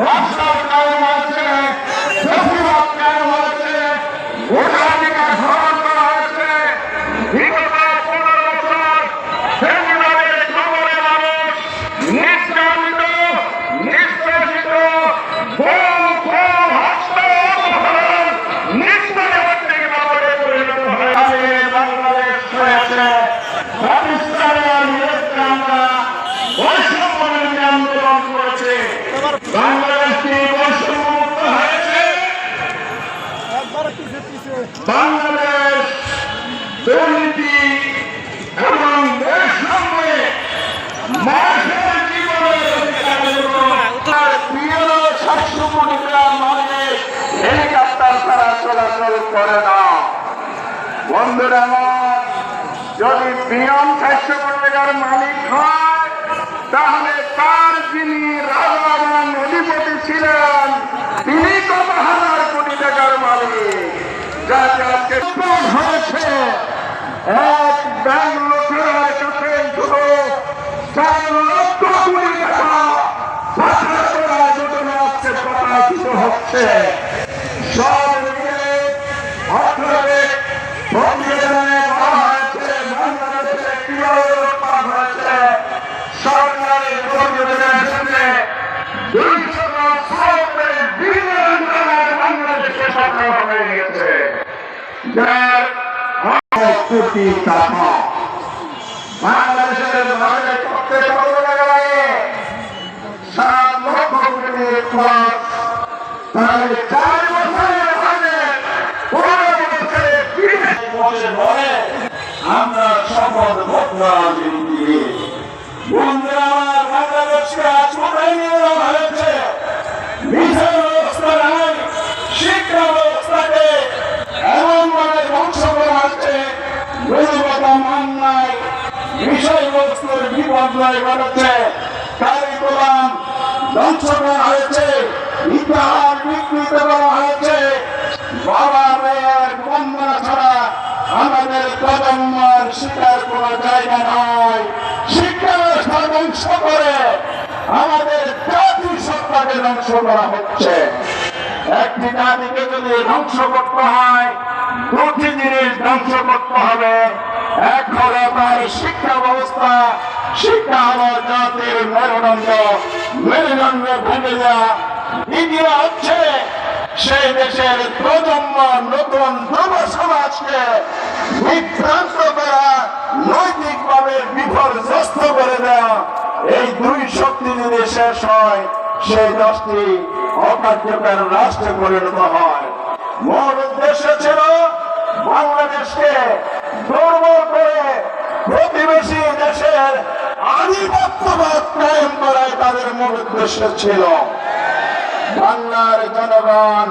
রাষ্ট্র কায়েম হয়েছে, ফ্যাসিবাদ কায়েম হয়েছে, ভোটাধিকার হরণ করা হয়েছে। বিগত 15 বছর ফ্যাসিবাদের কবলে মানুষ নিষ্কামিত, নিষ্কাশিত, বাংলাদেশ হয়েছে পাকিস্তানের বিরুদ্ধে আমরা বৈষম্যবিরোধী আন্দোলন করেছি। বাংলাদেশটি বৈষম্যমুক্ত হয়েছে। বাংলাদেশ দুর্নীতি এবং বৈষম্যে মানুষের জীবনের অধিকারের উপর প্রিয় 700 কোটি টাকা মালিক হেলিকপ্টার ছাড়া চলাচল করে না। বন্ধুরা আমার, যদি পিএম 700 কোটি টাকার মালিক হয় তাহলে তার যিনি রাজা এবং অধিপতি ছিলেন তিনি কত হাজার কোটি টাকার মালিক। যাতে আজকে হয়েছে এক ব্যাংক লোকের কাছে শুধু 4 লক্ষ কোটি টাকা পাচার করার জন্য আজকে প্রকাশিত হচ্ছে। সব মিলে অর্থনৈতিক প্রতিবেদনে বলা হয়েছে বাংলাদেশে কিভাবে উৎপাদ হয়েছে। সরকারি প্রতিবেদনের সাথে 240 বিলিয়ন ডলার বাংলাদেশে সরকার হয়ে গেছে, যার কোটি টাকা বাংলাদেশের বাইরে করতে কত টাকা লাগে? 7 লক্ষ কোটি প্লাস। তাহলে 4 বছরের আগে 15 বছরে পরে আমরা শপথ করলাম। বন্ধুরা আমার, বাংলাদেশকে আজ কোথায় নিয়ে যাওয়া হয়েছে? বিচার ব্যবস্থা নাই, শিক্ষা ব্যবস্থাকে এমন ভাবে ধ্বংস করা হচ্ছে, গুণগত মান নাই, বিষয়বস্তুর বিপর্যয় ঘটেছে, কারিকুলাম ধ্বংস করা হয়েছে, ইতিহাস বিকৃত করা হয়েছে। বাবা মেয়ের বন্দনা ছাড়া আমাদের প্রজন্মের শিক্ষার কোন জায়গা নয়। শিক্ষা ব্যবস্থা ধ্বংস করে আমাদের জাতি সত্তাকে ধ্বংস করা হচ্ছে। একটি জাতিকে যদি ধ্বংস করতে হয়, 2টি জিনিস ধ্বংস করতে হবে। এক হলো তার শিক্ষা ব্যবস্থা। শিক্ষা হলো জাতির মেরুদণ্ড, মেরুদণ্ড ভেঙে দেওয়া। দ্বিতীয় হচ্ছে সেই দেশের প্রজন্ম, নতুন যুব সমাজকে বিভ্রান্ত করা, নৈতিকভাবে বিপর্যস্ত করে দেওয়া। এই 2 শক্তি যদি শেষ হয়, সেই দেশটি অকার্যকর রাষ্ট্রে পরিণত হয়। মূল উদ্দেশ্য ছিল বাংলাদেশকে দুর্বল করে প্রতিবেশী দেশের আধিপত্যবাদ কায়েম করাই তাদের মূল উদ্দেশ্য ছিল। বাংলার জনগণ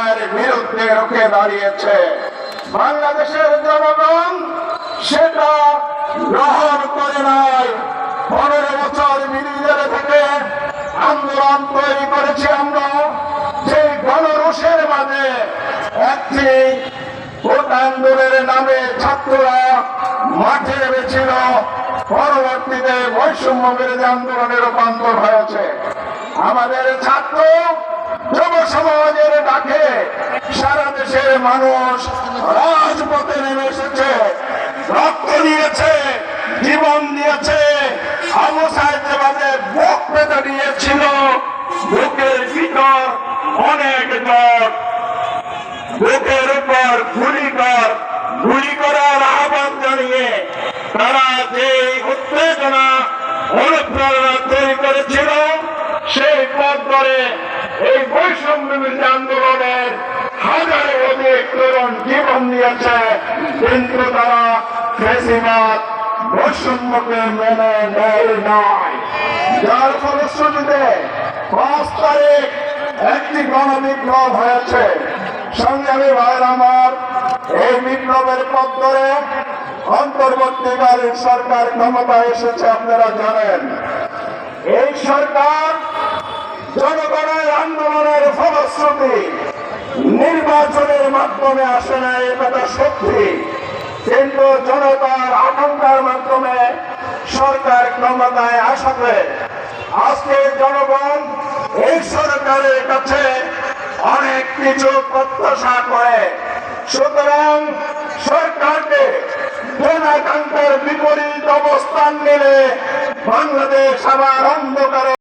এর বিরুদ্ধে রুখে দাঁড়িয়েছে। বাংলাদেশের জনগণ সেটা গ্রহণ করে নাই। 15 বছর বিরোধীদের থেকে আন্দোলন তৈরি করেছি আমরা। সেই গণরোষের মাঝে একটি ভোট আন্দোলনের নামে ছাত্ররা মাঠে নেমেছিল। পরবর্তীতে বৈষম্য বিরোধী আন্দোলনে রূপান্তর হয়েছে। আমাদের ছাত্র যুব সমাজের ডাকে সারা দেশের মানুষ রাজপথে নেমে এসেছে, রক্ত দিয়েছে, জীবন দিয়েছে। আবু সাইদ যেভাবে বুক পেতে দিয়েছিল, বুকের ভিতর অনেক জ্বর, বুকের উপর গুলি করার আহ্বান জানিয়ে তারা যে উত্তেজনা অনুপ্রেরণা তৈরি করেছিল, সেই পথ ধরে এই বৈষম্য বিরোধী আন্দোলনের হাজারে অধিক তরুণ জীবন দিয়েছে। কিন্তু তারা ফ্যাসিবাদ বৈষম্যকে মেনে নেয় নাই। যার ফলশ্রুতিতে 5 তারিখ একটি গণবিপ্লব হয়েছে। সংগ্রামী ভাইয়ের আমার, এই বিপ্লবের পথ ধরে অন্তর্বর্তীকালীন সরকার ক্ষমতায় এসেছে। আপনারা জানেন, এই সরকার জনগণের আন্দোলনের ফলশ্রুতি নির্বাচনের মাধ্যমে আসে না, এই কথা সত্যি। কিন্তু জনতার আকাঙ্ক্ষার মাধ্যমে সরকার ক্ষমতায় আসাতে আজকে জনগণ এই সরকারের কাছে অনেক কিছু প্রত্যাশা করে। সুতরাং সরকারকে জনাকাঙ্ক্ষার বিপরীত অবস্থান নিলে বাংলাদেশ আবার অন্ধকারে